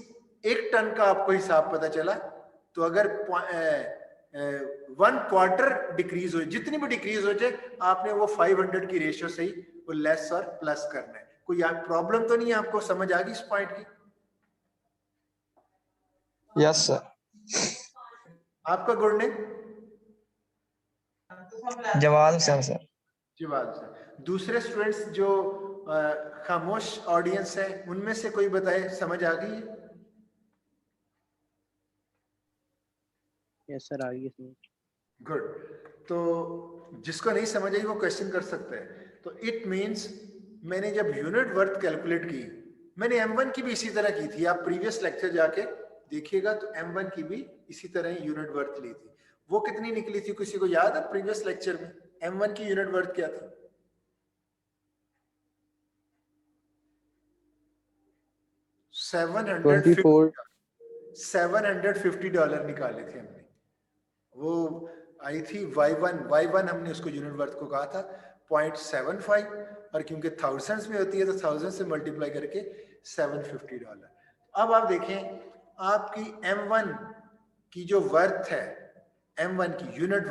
1 टन का आपको हिसाब पता चला। तो अगर 1/4 डिक्रीज हो, जितनी भी डिक्रीज हो जाए, आपने वो 500 की रेशियो से ही वो लेस और प्लस करना है। कोई प्रॉब्लम तो नहीं है? आपको समझ आ गई इस पॉइंट की? Yes sir. आपका गुड नेम? जवाब सर। जवाब सर। दूसरे स्टूडेंट्स जो खामोश ऑडियंस है उनमें से कोई बताए, समझ आ गई? यस सर, आ गई समझ। गुड। तो जिसको नहीं समझ आई वो क्वेश्चन कर सकता है। तो इट मींस मैंने जब यूनिट वर्थ कैलकुलेट की, मैंने M1 की भी इसी तरह की थी, आप प्रीवियस लेक्चर जाके देखिएगा तो M1 की भी इसी तरह ही यूनिट वर्थ ली थी। वो कितनी निकली थी, किसी को याद है प्रीवियस लेक्चर में M1 की यूनिट वर्थ क्या थी? 750 डॉलर निकाले थे हमने। वो आई थी Y1 हमने उसको यूनिट वर्थ को कहा था 0.75, और क्योंकि थाउजेंड्स में होती है तो 1000 से मल्टीप्लाई करके $750। अब आप देखें आपकी M1 की जो वर्थ है, M1 की यूनिट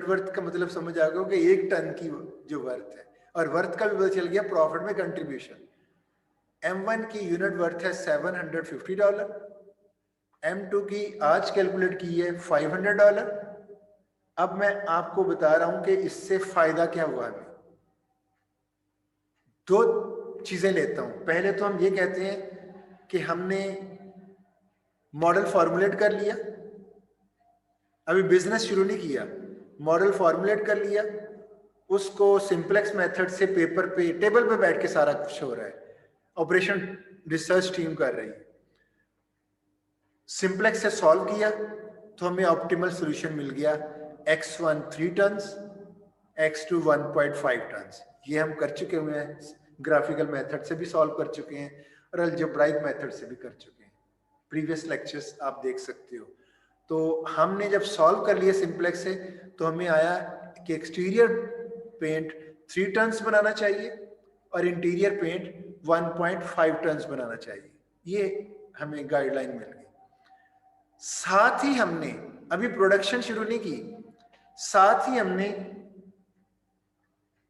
वर्थ का मतलब समझ आ गया कि 1 टन की जो वर्थ है, और वर्थ का भी पता चल गया प्रॉफिट में कंट्रीब्यूशन। M1 की यूनिट वर्थ है $750, M2 की आज कैलकुलेट की है $500। अब मैं आपको बता रहा हूं कि इससे फायदा क्या हुआ हमें। दो चीजें लेता हूं। पहले तो हम ये कहते हैं कि हमने मॉडल फॉर्मुलेट कर लिया, अभी बिजनेस शुरू नहीं किया, मॉडल फॉर्मुलेट कर लिया, उसको सिंप्लेक्स मेथड से पेपर पे टेबल पे बैठ के सारा कुछ हो रहा है, ऑपरेशन रिसर्च टीम कर रही है। सिंप्लेक्स से सॉल्व किया तो हमें ऑप्टिमल सॉल्यूशन मिल गया, X1 3 टन्स, X2 1.5 टन्स। ये हम कर चुके हुए हैं, ग्राफिकल मेथड से भी सॉल्व कर चुके हैं और अलजेब्राइक मेथड से भी कर चुके हैं, प्रीवियस लेक्चर्स आप देख सकते हो। तो हमने जब सॉल्व कर लिया सिंप्लेक्स से तो हमें आया कि एक्सटीरियर पेंट 3 टन्स बनाना चाहिए और इंटीरियर पेंट 1.5 टन्स बनाना चाहिए। ये हमें गाइडलाइन मिल गई। साथ ही हमने अभी प्रोडक्शन शुरू नहीं की, साथ ही हमने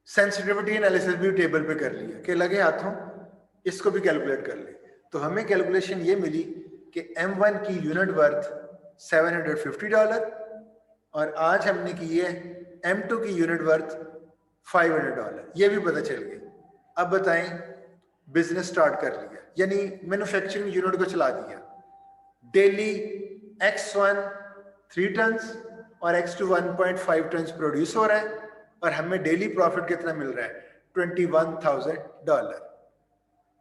सेंसिटिविटी एनालिसिस भी टेबल पे कर लिया कि लगे हाथों इसको भी कैलकुलेट कर ले। तो हमें कैलकुलेशन ये मिली कि M1 की यूनिट वर्थ $750 और आज हमने की है M2 की यूनिट वर्थ $500, ये भी पता चल गई। अब बताएं, बिजनेस स्टार्ट कर लिया, यानी मैन्युफैक्चरिंग यूनिट को चला दिया। डेली X1 3 टन्स और X2 1.5 टन्स प्रोड्यूस हो रहा है और हमें डेली प्रॉफिट कितना मिल रहा है, $21,000।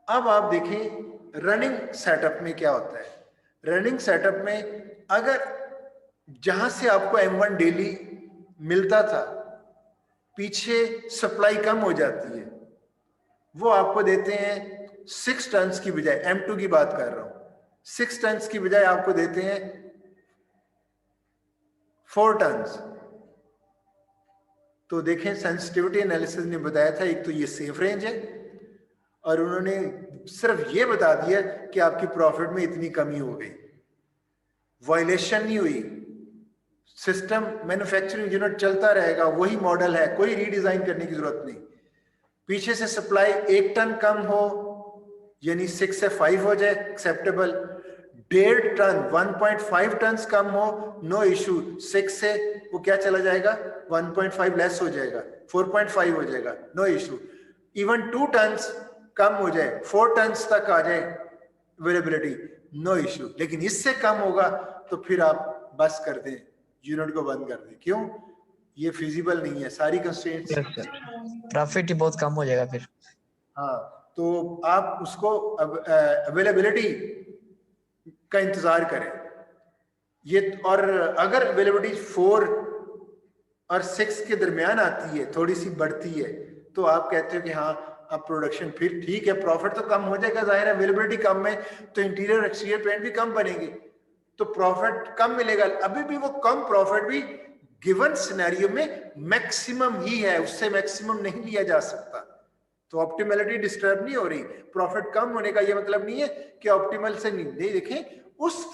अब आप देखें रनिंग सेटअप में क्या होता है। रनिंग सेटअप में अगर जहां से आपको M1 डेली मिलता था, पीछे सप्लाई कम हो जाती है, वो आपको देते हैं 6 टन्स की बजाय, M2 की बात कर रहा हूं, 6 टन्स की बजाय आपको देते हैं 4 टन्स। तो देखें सेंसिटिविटी एनालिसिस ने बताया था एक तो ये सेफ रेंज है, और उन्होंने सिर्फ ये बता दिया कि आपकी प्रॉफिट में इतनी कमी हो गई, वायलेशन नहीं हुई, सिस्टम मैन्युफैक्चरिंग यूनिट चलता रहेगा, वही मॉडल है, कोई रीडिजाइन करने की जरूरत नहीं। पीछे से सप्लाई 1 टन कम हो यानी 6 से 5 हो जाए एक्सेप्टेबल, 1.5 टन 1.5 टन कम हो नो इशू, 6 से वो क्या चला जाएगा 1.5 लेस हो जाएगा, 4.5 हो जाएगा, नो इशू। इवन 2 टन कम हो जाए, 4 टन तक आ जाए अवेलेबिलिटी, नो इशू। लेकिन इससे कम होगा तो फिर आप बस कर दें, यूनिट को बंद कर दें। क्यों? ये फिजिबल नहीं है, सारी कंस्ट्रेंट्स। प्रॉफिट ही बहुत कम हो जाएगा फिर। हाँ, तो आप उसको अवेलेबिलिटी का इंतजार करें ये। और अगर अवेलेबिलिटी 4 और 6 के दरमियान आती है, थोड़ी सी बढ़ती है, तो आप कहते हो कि हाँ अब प्रोडक्शन फिर ठीक है, प्रॉफिट तो कम हो जाएगा, जाहिर है अवेलेबिलिटी कम है तो इंटीरियर और एक्सटीरियर पेंट भी कम बनेंगे, तो प्रॉफिट कम मिलेगा। अभी भी वो कम प्रॉफिट भी गिवन सिनेरियो में मैक्सिमम ही है, उससे मैक्सिमम नहीं लिया जा सकता। तो ऑप्टिमलिटी डिस्टर्ब नहीं हो रही। प्रॉफिट कम होने का ये मतलब नहीं है कि ऑप्टिमल से नहीं, देखें उस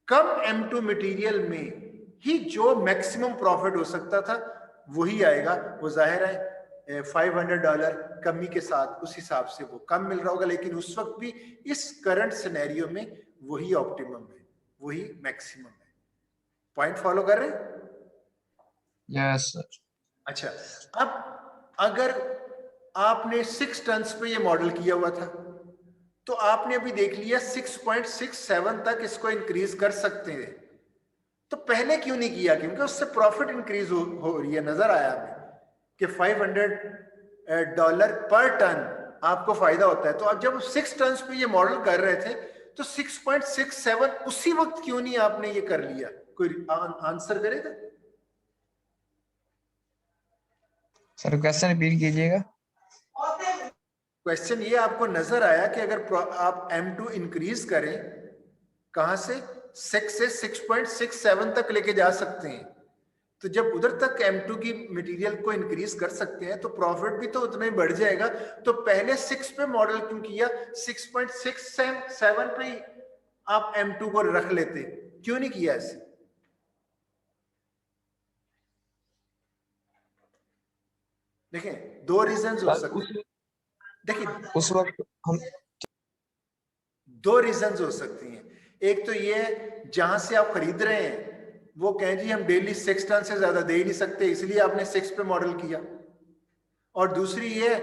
कम M2 मटेरियल में ही जो मैक्सिमम प्रॉफिट हो सकता था वही आएगा। वो जाहिर है $500 कमी के साथ उस हिसाब से वो कम मिल रहा होगा, लेकिन उस वक्त भी इस करंट सिनेरियो में वही ऑप्टिमम है, वही मैक्सिमम है। पॉइंट फॉलो कर रहे हैं? Yes sir. अच्छा, अब अगर आपने 6 टन्स पे ये मॉडल किया हुआ था तो आपने अभी देख लिया 6.67 तक इसको इंक्रीज कर सकते हैं, तो पहले क्यों नहीं किया? क्योंकि उससे प्रॉफिट इंक्रीज हो रही है, नजर आया हमें। कि $500 पर टन आपको फायदा होता है। तो अब जब 6 टन पे ये मॉडल कर रहे थे तो 6.67 उसी वक्त क्यों नहीं आपने ये कर लिया? कोई आंसर करेगा? सर क्वेश्चन रिपीट कीजिएगा। क्वेश्चन ये आपको नजर आया कि अगर आप M2 इंक्रीज करें, कहां से 6 से 6.67 तक लेके जा सकते हैं, तो जब उधर तक M2 की मटेरियल को इंक्रीज कर सकते हैं तो प्रॉफिट भी तो उतना ही बढ़ जाएगा। तो पहले 6 पे मॉडल क्यों किया? 6.67 पे ही आप M2 को रख लेते, क्यों नहीं किया ऐसे? देखें, दो रीजंस हो सकते हैं। देखिए, उस वक्त हम दो रीजंस हो सकती हैं। एक तो ये जहां से आप खरीद रहे हैं वो कहें जी हम डेली 6 टन से ज्यादा दे ही नहीं सकते, इसलिए आपने 6 पे मॉडल किया। और दूसरी ये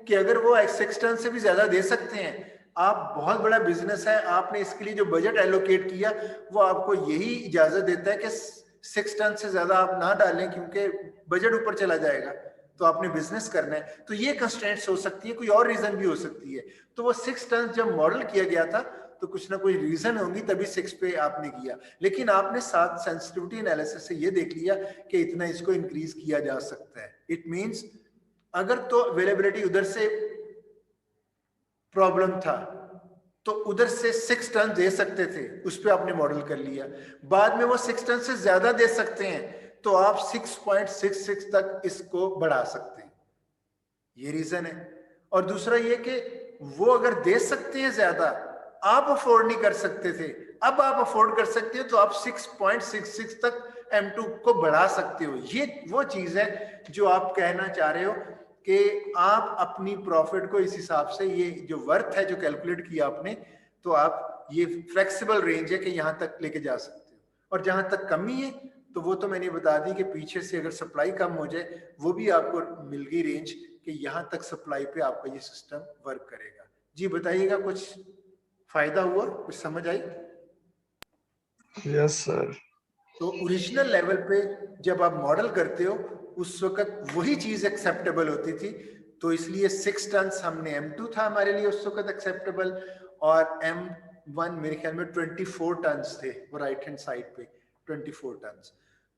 कि अगर वो 6 टन से भी ज्यादा दे सकते हैं, आप बहुत बड़ा बिजनेस है, आपने इसके लिए जो बजट एलोकेट किया वो आपको यही इजाजत देता है कि 6 टन से ज्यादा आप ना डालें क्योंकि बजट ऊपर चला जाएगा, तो आपने बिजनेस करना है। तो ये कंस्ट्रेंट्स हो सकती है, कोई और रीजन भी हो सकती है। तो वो 6 टन जब मॉडल किया गया था तो कुछ ना कोई रीजन होंगी, तभी 6 पे आपने किया। लेकिन आपने साथ सेंसिटिविटी एनालिसिस से ये देख लिया कि इतना इसको इंक्रीज किया जा सकता है। इट मींस अगर तो अवेलेबिलिटी उधर से प्रॉब्लम था तो उधर से 6 टन दे सकते थे, उस पर आपने मॉडल कर लिया। बाद में वो 6 टन से ज्यादा दे सकते हैं तो आप 6.66 तक इसको बढ़ा सकते हैं, ये रीजन है। और दूसरा ये कि वो अगर दे सकते हैं ज्यादा, आप अफोर्ड नहीं कर सकते थे, अब आप अफोर्ड कर सकते हो तो आप 6.66 तक M2 को बढ़ा सकते हो। ये वो चीज है जो आप कहना चाह रहे हो कि आप अपनी प्रॉफिट को इस हिसाब से, ये जो वर्थ है जो कैलकुलेट किया आपने, तो आप ये फ्लेक्सिबल रेंज है कि यहां तक लेके जा सकते हो। और जहां तक कमी है तो वो तो मैंने बता दी कि पीछे से अगर सप्लाई कम हो जाए वो भी आपको मिल गई रेंज कि यहां तक सप्लाई पे आपका ये सिस्टम वर्क करेगा। जी बताइएगा, कुछ फायदा हुआ, कुछ समझ आई? Yes sir. तो ओरिजिनल लेवल पे जब आप मॉडल करते हो उस वक्त वही चीज एक्सेप्टेबल होती थी, तो इसलिए 6 टन हमने M2 था हमारे लिए उस वक्त एक्सेप्टेबल, और M1 मेरे ख्याल में 24 टन थे वो राइट हैंड साइड पे 24 टन।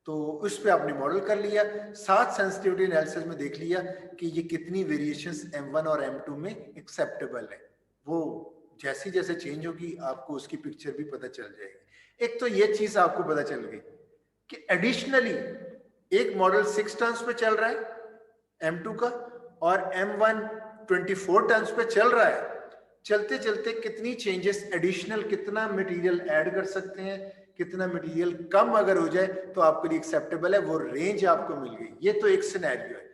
तो उस पे आपने मॉडल कर लिया, साथ सेंसिटिविटी एनालिसिस में देख लिया कि ये कितनी वेरिएशंस M1 और M2 में एक्सेप्टेबल है। वो जैसे जैसे चेंज होगी आपको उसकी पिक्चर भी पता चल जाएगी। एक तो ये चीज आपको पता चल गई कि एडिशनली एक मॉडल 6 टन पे चल रहा है M2 का, और M1 24 टन पे चल रहा है। चलते चलते कितनी चेंजेस एडिशनल, कितना मटेरियल ऐड कर सकते हैं, कितना मटेरियल कम अगर हो जाए तो आपके लिए एक्सेप्टेबल है, वो रेंज आपको मिल गई। ये तो एक सिनेरियो है।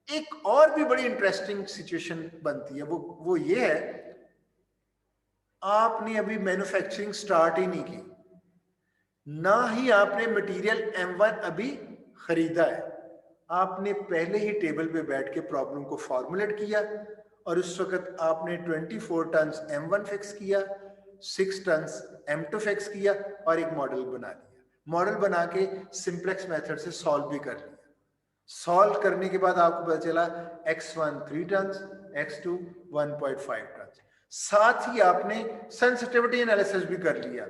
एक और भी बड़ी इंटरेस्टिंग सिचुएशन बनती है, वो ये है, आपने अभी मैन्युफैक्चरिंग स्टार्ट ही नहीं की, ना ही आपने मटेरियल M1 अभी खरीदा है, आपने पहले ही टेबल पे बैठ के प्रॉब्लम को फॉर्मुलेट किया और उस वक्त आपने 24 टन M1 फिक्स किया, 6 टन M2 फिक्स किया और एक मॉडल बना लिया। मॉडल बना के सिंप्लेक्स मेथड से सॉल्व भी कर लिया। सॉल्व करने के बाद आपको पता चला X1 3 टन, X2 1.5 टन। साथ ही आपने सेंसिटिविटी एनालिसिस भी कर लिया।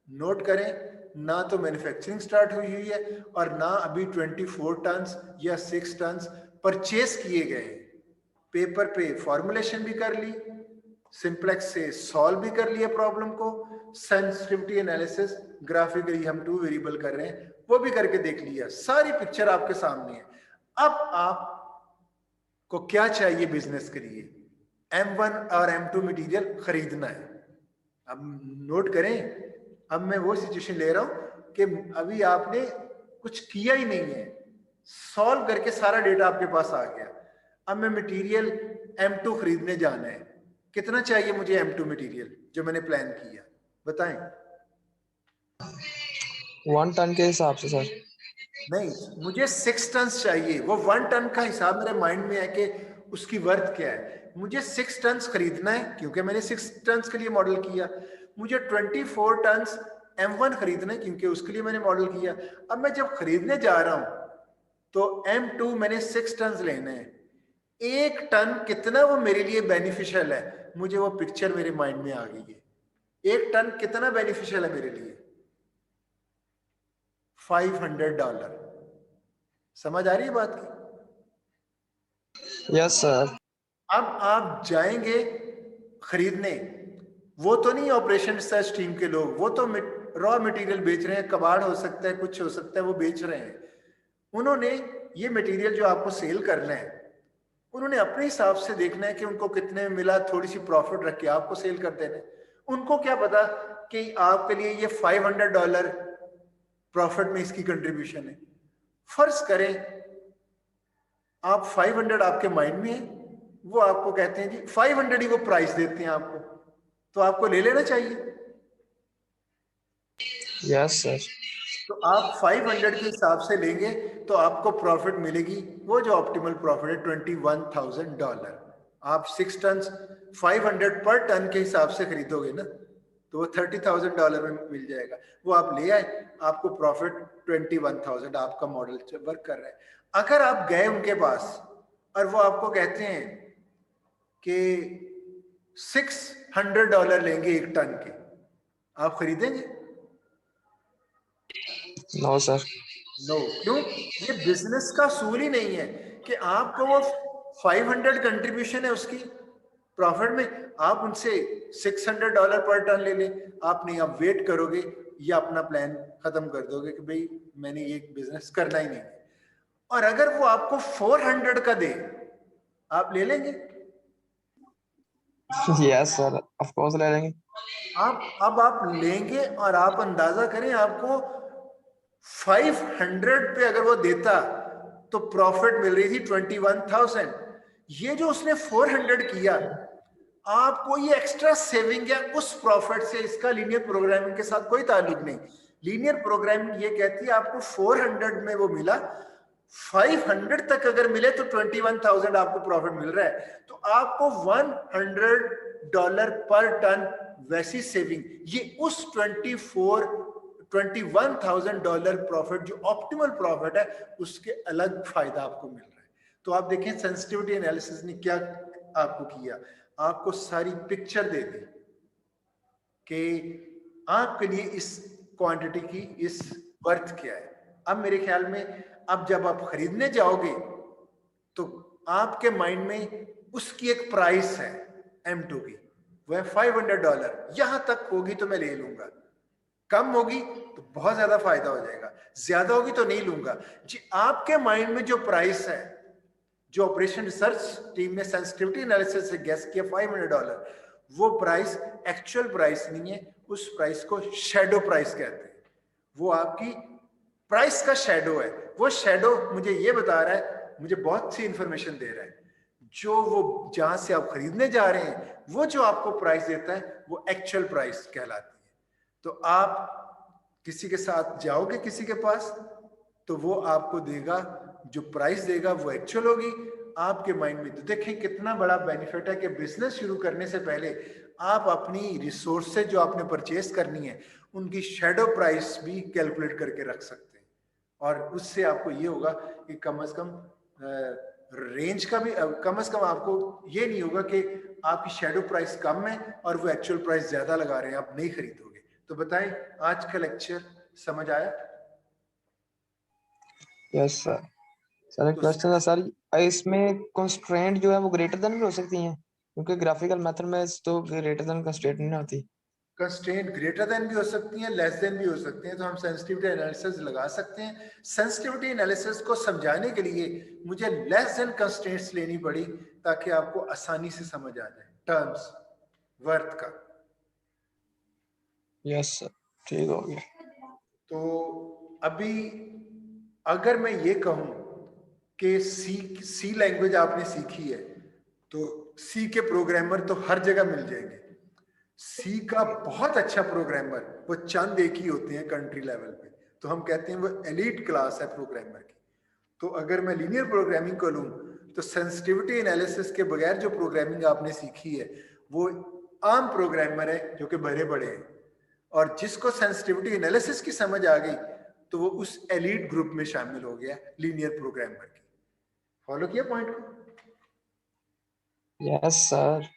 नोट करें, ना तो मैन्युफैक्चरिंग स्टार्ट हुई है और ना अभी 24 टन या 6 टन परचेस किए गए। पेपर पे फॉर्मुलेशन भी कर ली, सिंप्लेक्स से सॉल्व भी कर लिया प्रॉब्लम को, सेंसिटिविटी एनालिसिस ग्राफिकली हम 2 वेरिएबल कर रहे हैं वो भी करके देख लिया। सारी पिक्चर आपके सामने है। अब आप को क्या चाहिए बिजनेस के लिए? M1 और M2 मटेरियल खरीदना है। अब नोट करें, अब मैं वो सिचुएशन ले रहा हूं कि अभी आपने कुछ किया ही नहीं है, सॉल्व करके सारा डेटा आपके पास आ गया। अब मैं मटेरियल M2 खरीदने जाना है, कितना चाहिए मुझे M2 मटेरियल जो मैंने प्लान किया, बताएं। 1 टन के हिसाब से सर। नहीं, मुझे 6 टन चाहिए। वो 1 टन का हिसाब मेरे माइंड में है कि उसकी वर्थ क्या है। मुझे 6 टन खरीदना है क्योंकि मैंने 6 टन के लिए मॉडल किया। मुझे 24 टन M1 खरीदना है क्योंकि उसके लिए मैंने मॉडल किया। अब मैं जब खरीदने जा रहा हूं तो M2 मैंने 6 टन लेने हैं। 1 टन कितना वो मेरे लिए बेनिफिशियल है, मुझे वो पिक्चर मेरे माइंड में आ गई है। 1 टन कितना बेनिफिशियल है मेरे लिए, $500। समझ आ रही है बात की? Yes sir. अब आप जाएंगे खरीदने, वो तो नहीं ऑपरेशन रिसर्च टीम के लोग, वो तो रॉ मटेरियल बेच रहे हैं, कबाड़ हो सकता है, कुछ हो सकता है, वो बेच रहे हैं। उन्होंने ये मटेरियल जो आपको सेल करना है, उन्होंने अपने हिसाब से देखना है कि उनको कितने में मिला, थोड़ी सी प्रॉफिट रख के आपको सेल कर देना है। उनको क्या पता कि आपके लिए ये $500 प्रॉफिट में इसकी कंट्रीब्यूशन है। फर्ज करें आप 500 आपके माइंड में है, वो आपको कहते हैं जी 500 ही वो प्राइस देते हैं आपको, तो आपको ले लेना चाहिए। Yes sir. तो आप 500 के हिसाब से लेंगे तो आपको प्रॉफिट मिलेगी, वो जो ऑप्टिमल प्रॉफिट है $21,000। आप 6 टन 500 पर टन के हिसाब से खरीदोगे ना, तो वो $30,000 में मिल जाएगा। वो आप ले आए, आपको प्रॉफिट 21,000, आपका मॉडल वर्क कर रहा है। अगर आप गए उनके पास और वो आपको कहते हैं कि $600 लेंगे 1 टन के, आप खरीदेंगे? No sir. नो। क्यों? ये बिजनेस का असूल ही नहीं है कि आपको वो 500 कंट्रीब्यूशन है उसकी प्रॉफिट में, आप उनसे $600 पर टन ले लें। आप नहीं, आप वेट करोगे या अपना प्लान खत्म कर दोगे कि भाई मैंने ये बिजनेस करना ही नहीं। और अगर वो आपको 400 का दे, आप ले लेंगे? यस सर, ऑफ कोर्स ले लेंगे। अब आप लेंगे और आप अंदाजा करें, आपको 500 पे अगर वो देता तो प्रॉफिट मिल रही थी 21,000। ये जो उसने 400 किया, आपको ये एक्स्ट्रा सेविंग है उस प्रॉफिट से, इसका लीनियर प्रोग्रामिंग के साथ कोई ताल्लुक नहीं। लीनियर प्रोग्रामिंग ये कहती है आपको 400 में वो मिला, 500 तक अगर मिले तो 21,000 आपको प्रॉफिट मिल रहा है, तो आपको $100 पर टन वैसी सेविंग, ये उस 21,000 प्रॉफिट जो ऑप्टिमल प्रॉफिट है, उसके अलग फायदा आपको मिल रहा है। तो आप देखें सेंसिटिविटी एनालिसिस ने क्या आपको किया, आपको सारी पिक्चर दे दी कि आपके लिए इस क्वांटिटी की इस वर्थ क्या है। अब मेरे ख्याल में अब जब आप खरीदने जाओगे तो आपके माइंड में उसकी एक प्राइस है M2 की, वह $500। यहां तक होगी तो मैं ले लूंगा, कम होगी तो बहुत ज्यादा फायदा हो जाएगा, ज्यादा होगी तो नहीं लूंगा जी। आपके माइंड में जो प्राइस है, जो ऑपरेशन रिसर्च टीम ने सेंसिटिविटी एनालिसिस से गेस किया $500, वो प्राइस एक्चुअल प्राइस नहीं है, उस प्राइस को शैडो प्राइस कहते हैं। वो आपकी प्राइस का शैडो है। वो शैडो मुझे ये बता रहा है, मुझे बहुत सी इंफॉर्मेशन दे रहा है, जो वो जहां से आप खरीदने जा रहे हैं, वो जो आपको प्राइस देता है वो एक्चुअल प्राइस कहलाती है। तो आप किसी के साथ जाओगे किसी के पास, तो वो आपको देगा, जो प्राइस देगा वो एक्चुअल होगी आपके माइंड में। तो देखें कितना बड़ा बेनिफिट है कि बिजनेस शुरू करने से पहले आप अपनी रिसोर्सेज जो आपने परचेस करनी है, उनकी शैडो प्राइस भी कैलकुलेट करके रख सकते हैं। और उससे आपको ये होगा कि कम से कम रेंज का भी, कम से कम आपको ये नहीं होगा कि आपकी शैडो प्राइस कम है और वो एक्चुअल प्राइस ज्यादा लगा रहे हैं, आप नहीं खरीदोगे। तो बताएं, आज का लेक्चर समझ आया? Yes sir. सर एक क्वेश्चन है सर, इसमें कंस्ट्रेंट जो है वो ग्रेटर देन भी हो सकती हैं, क्योंकि ग्राफिकल मेथड में तो ग्रेटर देन कंस्ट्रेंट नहीं होती। कंस्ट्रेंट ग्रेटर देन भी हो सकती हैं, लेस देन भी हो सकते हैं, तो हम सेंसिटिविटी एनालिसिस लगा सकते हैं। सेंसिटिविटी एनालिसिस को समझाने के लिए मुझे लेस देन कंस्ट्रेंट्स लेनी पड़ी ताकि आपको आसानी से समझ आ जाए टर्म्स वर्थ का। यस सर, ठीक हो गया। तो अभी अगर मैं ये कहूं कि सी लैंग्वेज आपने सीखी है, तो सी के प्रोग्रामर तो हर जगह मिल जाएंगे। सी का बहुत अच्छा प्रोग्रामर वो चंद एक ही होते हैं कंट्री लेवल पे, तो हम कहते हैं वो एलीट क्लास है प्रोग्रामर की। तो अगर मैं लीनियर प्रोग्रामिंग को लूं, तो सेंसिटिविटी एनालिसिस के बगैर जो प्रोग्रामिंग आपने सीखी है वो आम प्रोग्रामर है जो कि बड़े बड़े हैं, और जिसको सेंसिटिविटी एनालिसिस की समझ आ गई तो वो उस एलीट ग्रुप में शामिल हो गया लीनियर प्रोग्रामर की। फॉलो किया पॉइंट को? Yes sir.